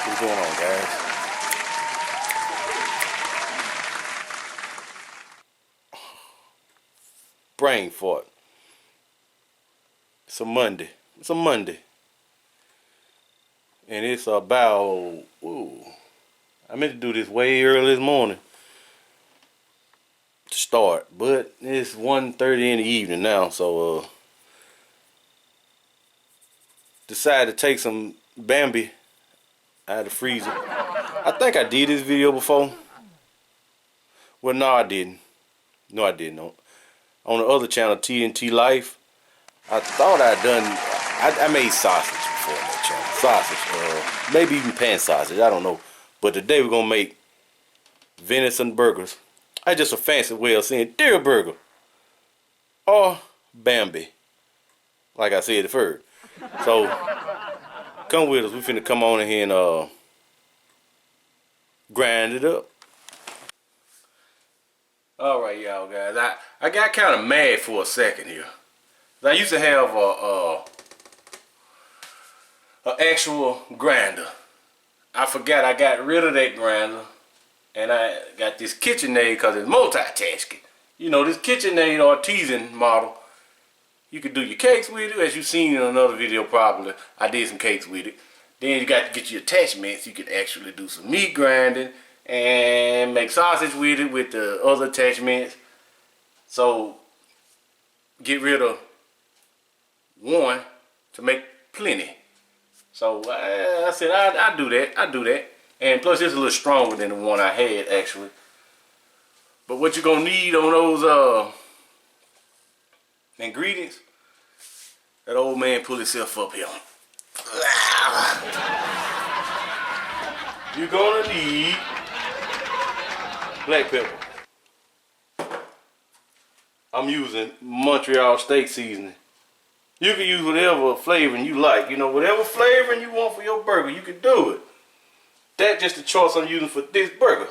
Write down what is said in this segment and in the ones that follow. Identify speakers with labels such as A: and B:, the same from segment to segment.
A: What's going on, guys? Brain fart. It's a Monday. It's a Monday. And it's about, ooh, I meant to do this way early this morning to start, but it's 1:30 in the evening now, so decided to take some Bambi out of the freezer. I think I did this video before. Well, no, I didn't. No, I didn't. No. On the other channel, TNT Life, I thought I'd done. I made sausage before on that channel. Sausage, maybe even pan sausage. I don't know. But today we're gonna make venison burgers. That's just a fancy way of saying deer burger or Bambi, like I said first. So come with us. We finna come on in here and grind it up. Alright, y'all guys, I got kind of mad for a second here. I used to have a actual grinder. I forgot I got rid of that grinder, and I got this KitchenAid because it's multitasking. You know, this KitchenAid artisan model, you can do your cakes with it, as you've seen in another video probably. I did some cakes with it. Then you got to get your attachments. You can actually do some meat grinding and make sausage with it with the other attachments. So get rid of one to make plenty. So I said I do that. I do that. And plus it's a little stronger than the one I had actually. But what you're gonna need on those ingredients, that old man pull himself up here. You're gonna need black pepper. I'm using Montreal steak seasoning. You can use whatever flavoring you like. You know, whatever flavoring you want for your burger, you can do it. That's just the choice I'm using for this burger.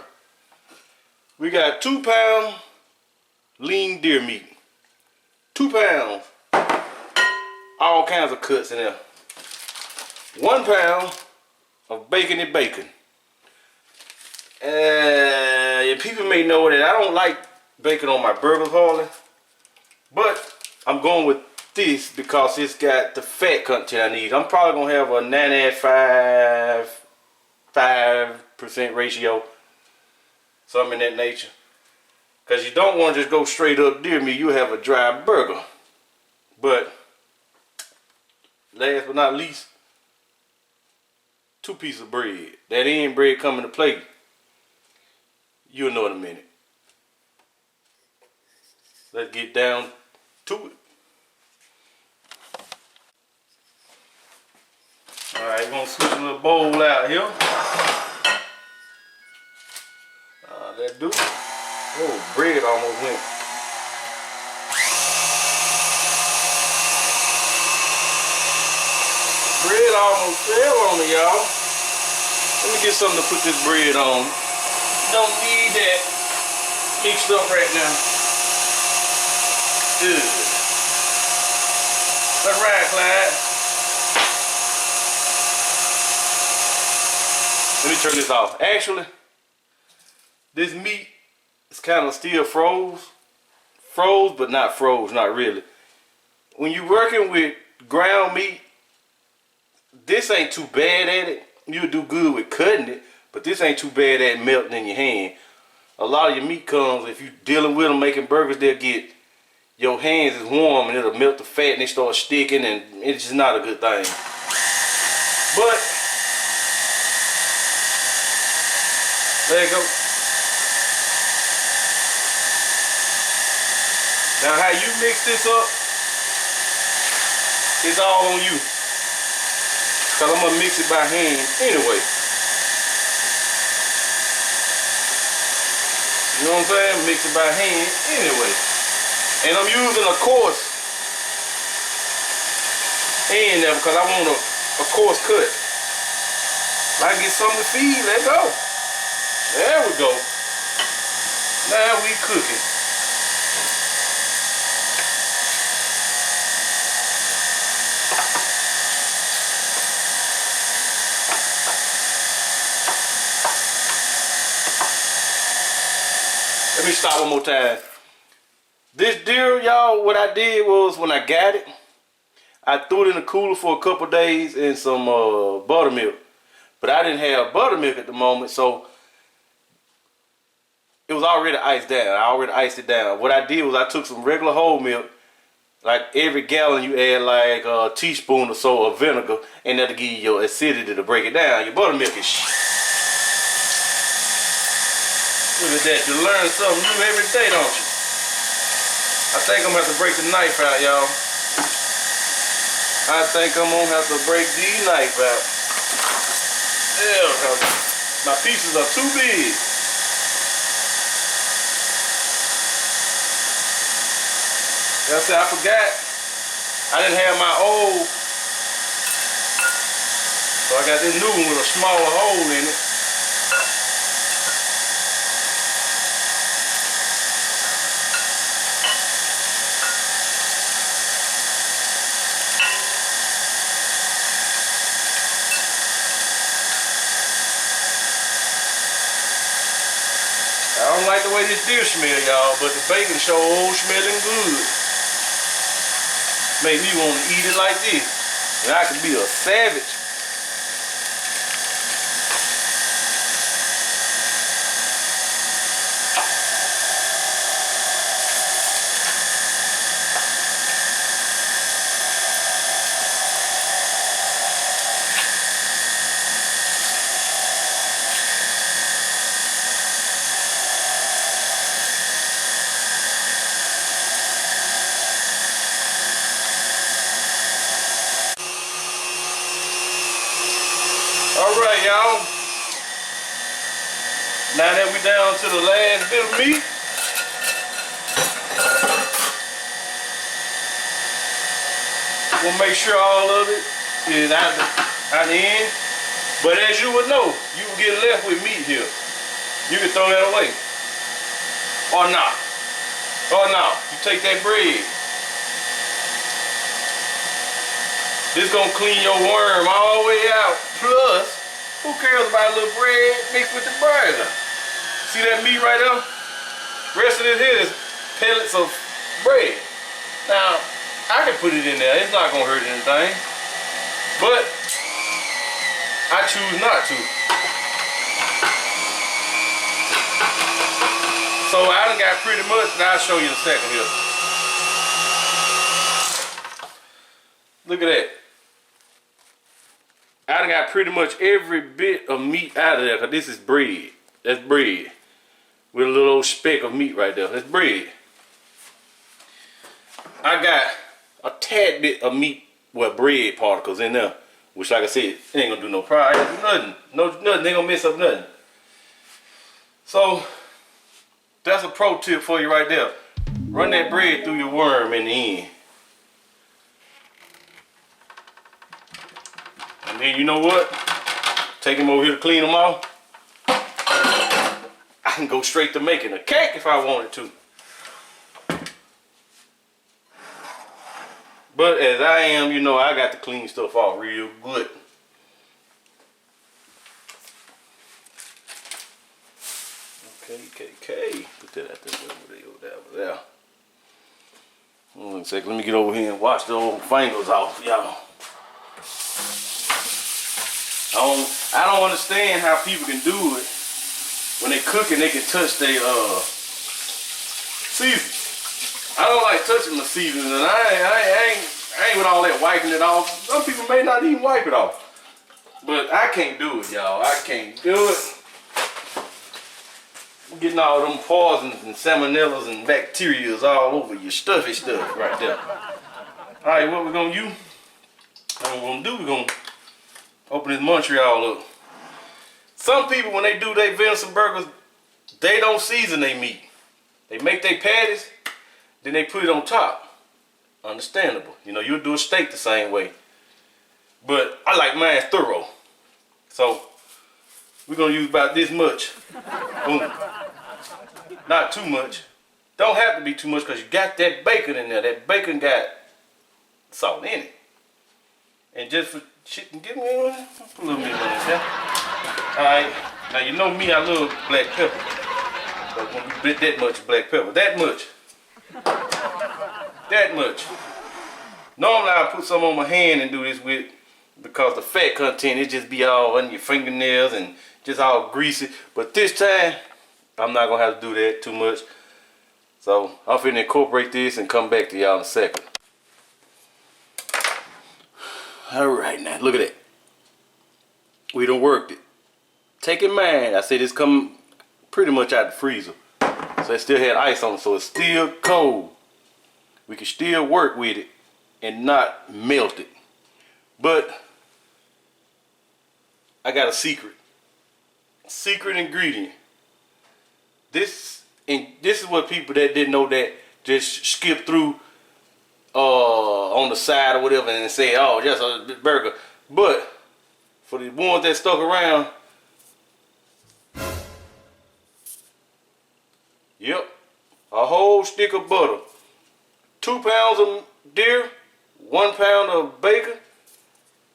A: We got 2 pounds lean deer meat. 2 pounds. All kinds of cuts in there. 1 pound of bacon. People may know that I don't like bacon on my burgers hardly, but I'm going with this because it's got the fat content I need. I'm probably gonna have a 95% ratio, something in that nature. Because you don't want to just go straight up deer meat, you have a dry burger. But last but not least, 2 pieces of bread. That end bread come into play. You'll know in a minute. Let's get down to it. Alright, gonna switch a little bowl out here. That do. Oh, bread almost went. Bread almost fell on me, y'all. Let me get something to put this bread on. Don't need that mixed up right now. Good. That's right, Clyde. Let me turn this off. Actually, this meat is kind of still froze. Froze, but not froze, not really. When you're working with ground meat, this ain't too bad at it. You'll do good with cutting it, but this ain't too bad at melting in your hand. A lot of your meat comes, if you're dealing with them making burgers, they'll get, your hands is warm and it'll melt the fat and it starts sticking, and it's just not a good thing. But there you go. Now how you mix this up, it's all on you. Cause I'm gonna mix it by hand anyway. You know what I'm saying? Mix it by hand anyway. And I'm using a coarse end there because I want a coarse cut. If I get something to feed, let go. There we go. Now we cooking. Let me stop one more time. This deer, y'all, what I did was when I got it, I threw it in the cooler for a couple days in some buttermilk. But I didn't have buttermilk at the moment, so it was already iced down. I already iced it down. What I did was I took some regular whole milk. Like every gallon you add like a teaspoon or so of vinegar, and that'll give you your acidity to break it down. Your buttermilk is Look at that, you learn something new every day, don't you? I think I'm gonna have to break the knife out, y'all. I think I'm gonna have to break the knife out. Yeah, cause my pieces are too big. Like I said, I forgot. I didn't have my old, so I got this new one with a smaller hole in it. I don't like the way this deer smell, y'all, but the bacon sure smelling good. Make me want to eat it like this. And I could be a savage. Alright, y'all. Now that we down to the last bit of meat, we'll make sure all of it is out the end. But as you would know, you will get left with meat here. You can throw that away. Or not. Or not. You take that bread. This gonna clean your worm all the way out. Plus, who cares about a little bread mixed with the burger? See that meat right there? Rest of this here is pellets of bread. Now, I can put it in there. It's not gonna hurt anything. But I choose not to. So I done got pretty much, and I'll show you in a second here. Look at that. I done got pretty much every bit of meat out of there, because this is bread. That's bread. With a little speck of meat right there. That's bread. I got a tad bit of meat with bread particles in there. Which, like I said, it ain't gonna do no problem. Nothing. Nothing. Ain't gonna mess up nothing. So, that's a pro tip for you right there. Run that bread through your worm in the end. And then you know what? Take him over here to clean them off. I can go straight to making a cake if I wanted to. But as I am, you know, I got to clean stuff off real good. Okay. Put that out there. Hold on a second. Let me get over here and wash the old fingers off, y'all. I don't understand how people can do it when they cooking. They can touch their seasoning. I don't like touching my seasoning, and I ain't with all that wiping it off. Some people may not even wipe it off, but I can't do it, y'all. I can't do it. I'm getting all them poisons and salmonellas and bacterias all over your stuffy stuff right there. All right, what we're gonna use? What we're gonna do? We're gonna open this Montreal up. Some people, when they do their venison burgers, they don't season their meat. They make their patties, then they put it on top. Understandable. You know, you'll do a steak the same way. But I like mine thorough. So, we're going to use about this much. Boom. Not too much. Don't have to be too much because you got that bacon in there. That bacon got salt in it. And just for chicken, give me a little bit of that. Alright. Now, you know me, I love black pepper. But when we bit that much black pepper, that much. That much. Normally I put some on my hand and do this with, because the fat content, it just be all under your fingernails and just all greasy. But this time, I'm not gonna have to do that too much. So I'm finna incorporate this and come back to y'all in a second. Alright, now look at that. We done worked it. Take in mind, I said this come pretty much out the freezer. So it still had ice on it, so it's still cold. We can still work with it and not melt it. But I got a secret ingredient. This is what people that didn't know that just skip through on the side or whatever and say, oh, just a burger. But for the ones that stuck around, yep, a whole stick of butter, 2 pounds of deer, 1 pound of bacon,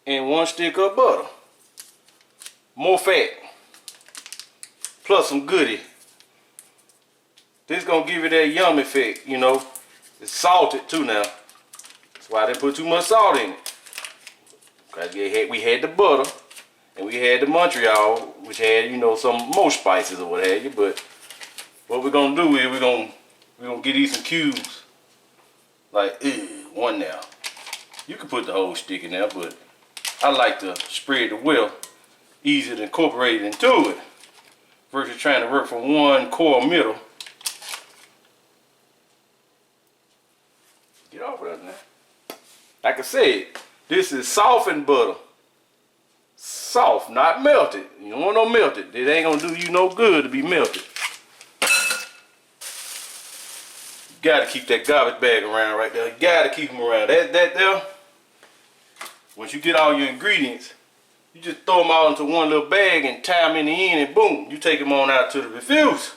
A: and 1 stick of butter. More fat, plus some goodie. This gonna give you that yum effect, you know. It's salted too now. That's why I didn't put too much salt in it. Cause we had the butter, and we had the Montreal, which had, you know, some more spices or what have you. But what we're gonna do is we're gonna get these some cubes. Like, one now. You can put the whole stick in there, but I like to spread the well. Easier to incorporate it into it versus trying to work from one core middle. Get off of that now. Like I said, this is softened butter. Soft, not melted. You don't want no melted. It ain't gonna do you no good to be melted. You gotta keep that garbage bag around right there. You gotta keep them around. That there, once you get all your ingredients, you just throw them all into one little bag and tie them in the end, and boom, you take them on out to the refuse.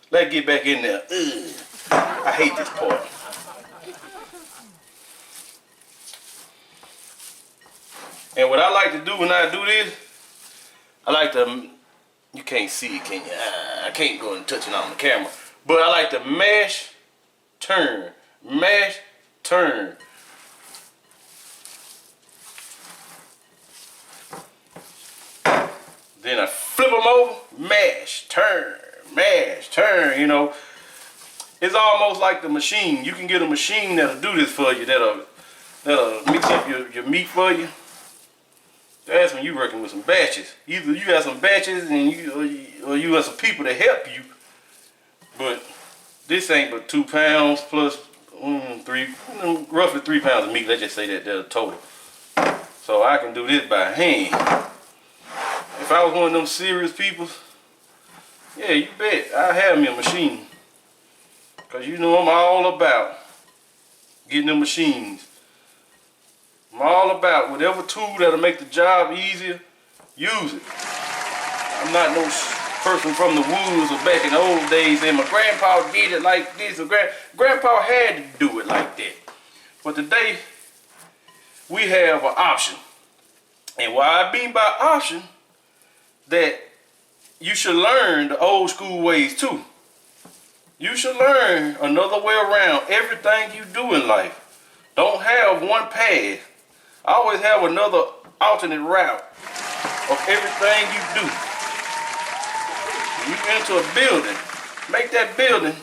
A: Let's get back in there. Ugh. I hate this part. And what I like to do when I do this, I like to, you can't see it, can you? I can't go and touch it on the camera. But I like to mash, turn, mash, turn. Then I flip them over, mash, turn, you know. It's almost like the machine. You can get a machine that'll do this for you, that'll mix up your meat for you. That's when you're working with some batches. Either you got some batches and or you got some people to help you. But this ain't but 2 pounds plus roughly 3 pounds of meat. Let's just say that they're total. So I can do this by hand. If I was one of them serious people, yeah, you bet I'd have me a machine. Cause you know I'm all about getting them machines. I'm all about whatever tool that'll make the job easier, use it. I'm not no person from the woods or back in the old days saying my grandpa did it like this or grandpa had to do it like that. But today, we have an option. And what I mean by option, that you should learn the old school ways too. You should learn another way around everything you do in life. Don't have one path. Always have another alternate route of everything you do. When you enter a building, make that building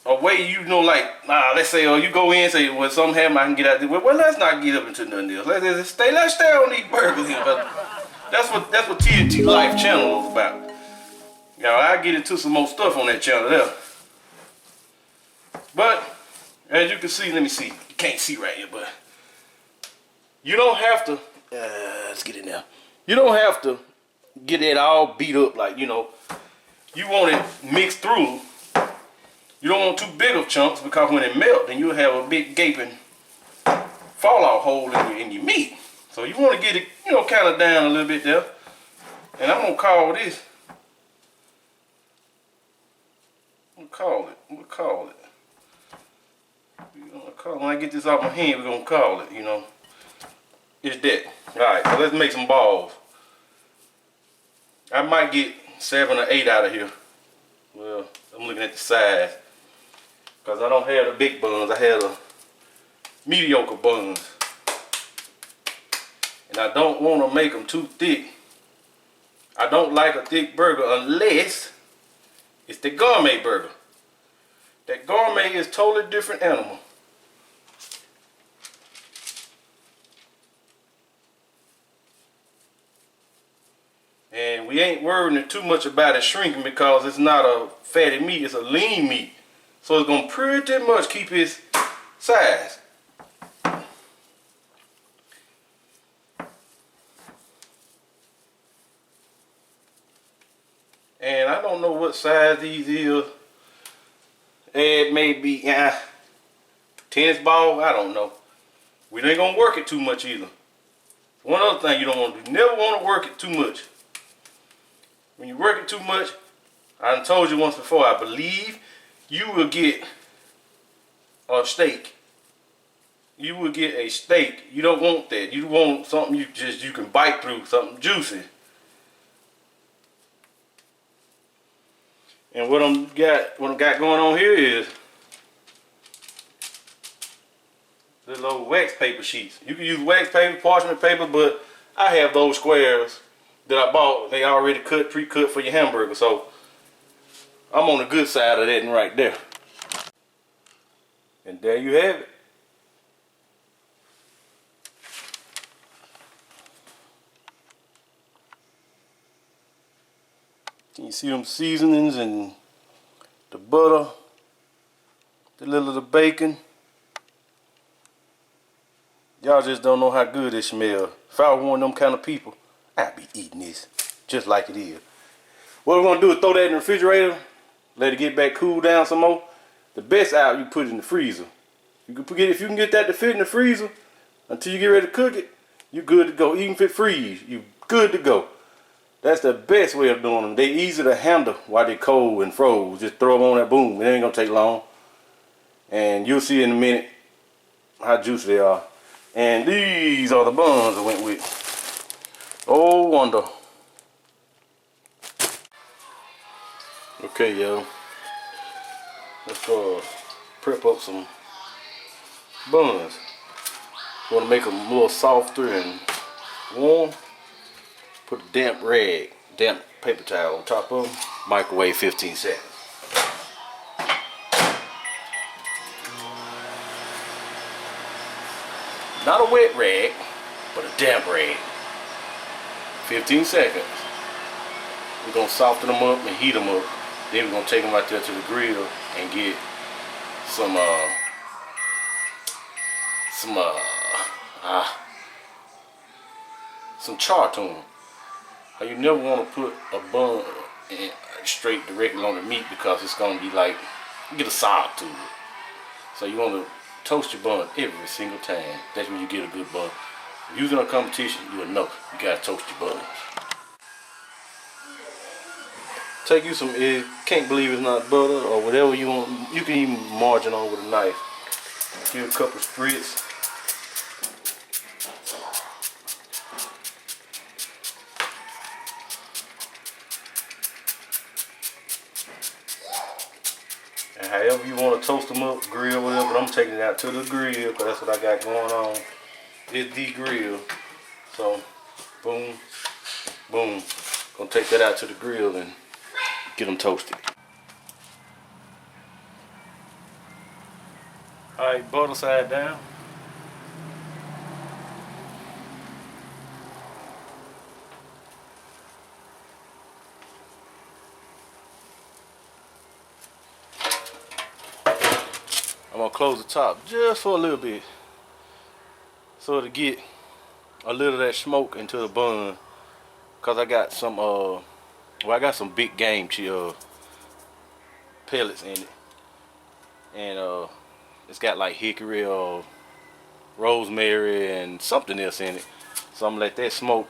A: a way, you know, like, let's say, you go in and say, well, something happened, I can get out there. Well, let's not get up into nothing else. Let's stay on these burgers here. But that's what TNT Life channel is about. You know, I get into some more stuff on that channel there. But as you can see, let me see. You can't see right here, but you don't have to. Let's get it now. You don't have to get it all beat up, like, you know. You want it mixed through. You don't want too big of chunks, because when it melts, then you'll have a big gaping fallout hole in your meat. So you want to get it, you know, kind of down a little bit there. And I'm gonna call this. We'll call it. When I get this off my hand, we're gonna call it, you know. It's that. Alright, so let's make some balls. I might get 7 or 8 out of here. Well, I'm looking at the size. Because I don't have the big buns. I have the mediocre buns. And I don't want to make them too thick. I don't like a thick burger unless it's the gourmet burger. That gourmet is a totally different animal. And we ain't worrying too much about it shrinking because it's not a fatty meat, it's a lean meat. So it's going to pretty much keep its size. And I don't know what size these is. It may be tennis ball, I don't know. We ain't going to work it too much either. One other thing you don't want to do, you never want to work it too much. When you work it too much, I done told you once before, I believe you will get a steak. You will get a steak. You don't want that. You want something you can bite through, something juicy. And what I got going on here is little old wax paper sheets. You can use wax paper, parchment paper, but I have those squares that I bought. They already pre-cut for your hamburger, so I'm on the good side of that right there. And there you have it. You see them seasonings and the butter, the little of the bacon. Y'all just don't know how good it smells. If I were one of them kind of people, I'd be eating this just like it is. What we're gonna do is throw that in the refrigerator, let it get back cool down some more. The best out, you put it in the freezer. If you can get that to fit in the freezer until you get ready to cook it, you good to go. Even if it freeze, you good to go. That's the best way of doing them. They easy to handle while they cold and froze. Just throw them on that boom. It ain't gonna take long. And you'll see in a minute how juicy they are. And these are the buns I went with. Oh wonder. Okay, yo. Let's prep up some buns. Want to make them a little softer and warm. Put a damp paper towel on top of them. Microwave 15 seconds. Not a wet rag, but a damp rag. 15 seconds. We're going to soften them up and heat them up. Then we're going to take them out there to the grill and get some char to them. You never want to put a bun straight directly on the meat because it's going to be like, get a salt to it. So you want to toast your bun every single time. That's when you get a good bun. If you're using a competition, you'll know you got to toast your buns. Take you some egg. Can't believe it's not butter or whatever you want. You can even margin on with a knife. Give it a couple spritz. And however you want to toast them up, grill, whatever, but I'm taking it out to the grill because that's what I got going on. It's the grill. So, boom, boom. Gonna take that out to the grill and get them toasted. Alright, butter side down. I'm gonna close the top just for a little bit so to get a little of that smoke into the bun, cause I got some I got some big game pellets in it, and it's got like hickory or rosemary and something else in it. So I'm gonna let that smoke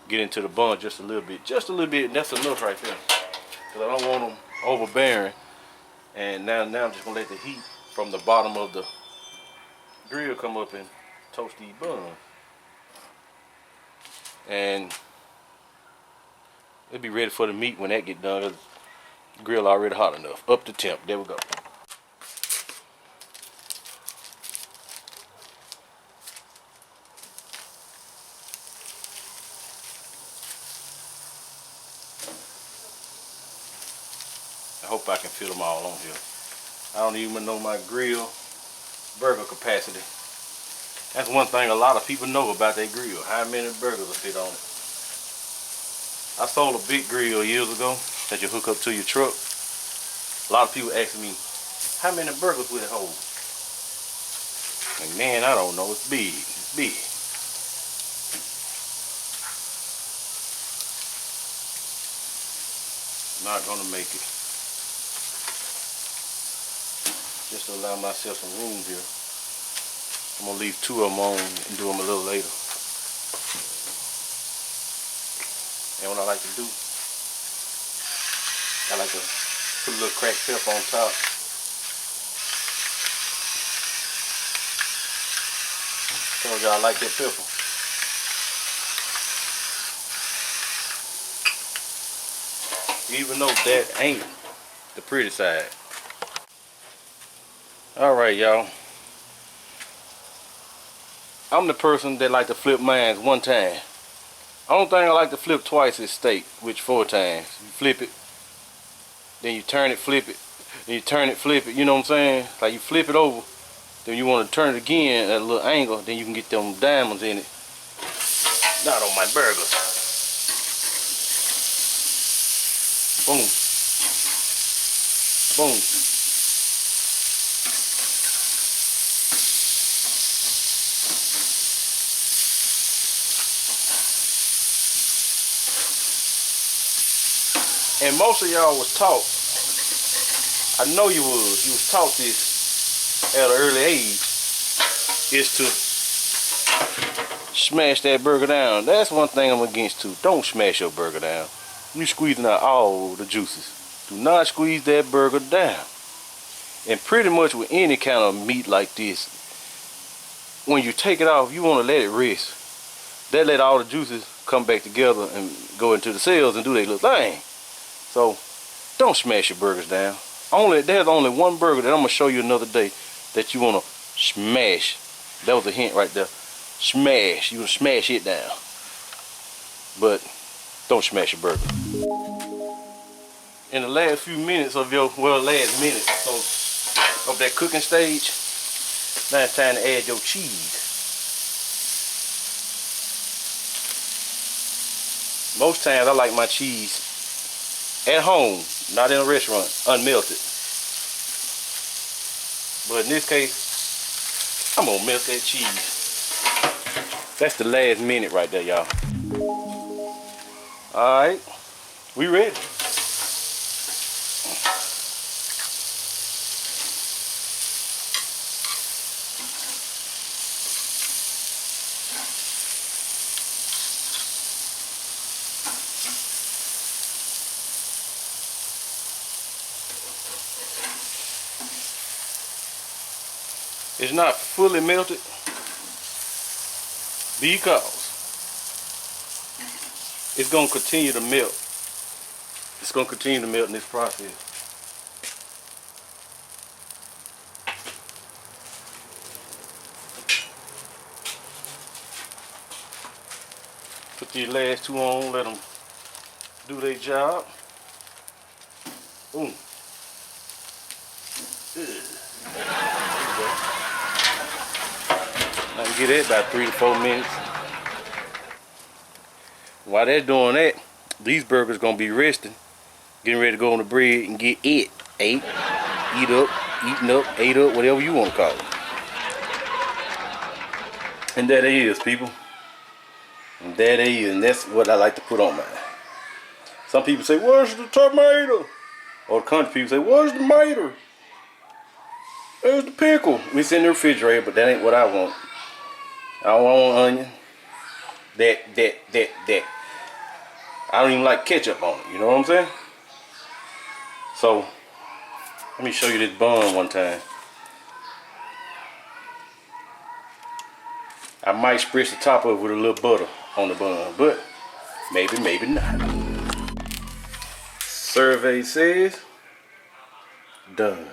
A: get into the bun just a little bit, and that's enough right there, cause I don't want them overbearing. And now I'm just gonna let the heat from the bottom of the grill come up and toast these buns. And It'll be ready for the meat when that get done. 'Cause the grill already hot enough. Up to temp. There we go. I hope I can fit them all on here. I don't even know my grill burger capacity. That's one thing a lot of people know about that grill. How many burgers will fit on it. I sold a big grill years ago that you hook up to your truck. A lot of people ask me, how many burgers will it hold? And man, I don't know. It's big. It's big. Not gonna make it. Just to allow myself some room here. I'm gonna leave 2 of them on and do them a little later. And what I like to do, I like to put a little cracked pepper on top. Told y'all I like that pepper. Even though that ain't the pretty side. Alright, y'all. I'm the person that like to flip mines one time. Only thing I like to flip twice is steak, which 4 times. You flip it, then you turn it, flip it, then you turn it, flip it, you know what I'm saying? Like you flip it over, then you want to turn it again at a little angle, then you can get them diamonds in it. Not on my burgers. Boom. Boom. And most of y'all was taught, I know you was taught this at an early age, is to smash that burger down. That's one thing I'm against too. Don't smash your burger down. You squeezing out all the juices. Do not squeeze that burger down. And pretty much with any kind of meat like this, when you take it off, you want to let it rest. That let all the juices come back together and go into the cells and do their little thing. So don't smash your burgers down. There's only one burger that I'm gonna show you another day that you wanna smash. That was a hint right there. Smash. You wanna smash it down. But don't smash your burger. In the last few minutes of last minute so of that cooking stage, now it's time to add your cheese. Most times I like my cheese at home, not in a restaurant, unmelted. But in this case, I'm gonna melt that cheese. That's the last minute right there, y'all. Alright, we ready. It's not fully melted because it's going to continue to melt. It's going to continue to melt in this process. Put these last 2 on, let them do their job. Boom. I can get it about 3 to 4 minutes. While they're doing that, these burgers gonna be resting, getting ready to go on the bread and get ate up, eaten up, ate up, whatever you want to call it. And that it is, people. And that it is, and that's what I like to put on mine. Some people say, "Where's the tomato?" Or the country people say, "Where's the tomato? There's the pickle." It's in the refrigerator, but that ain't what I want. I don't want onion. That. I don't even like ketchup on it, you know what I'm saying? So, let me show you this bun one time. I might spritz the top of it with a little butter on the bun, but maybe not. Survey says done.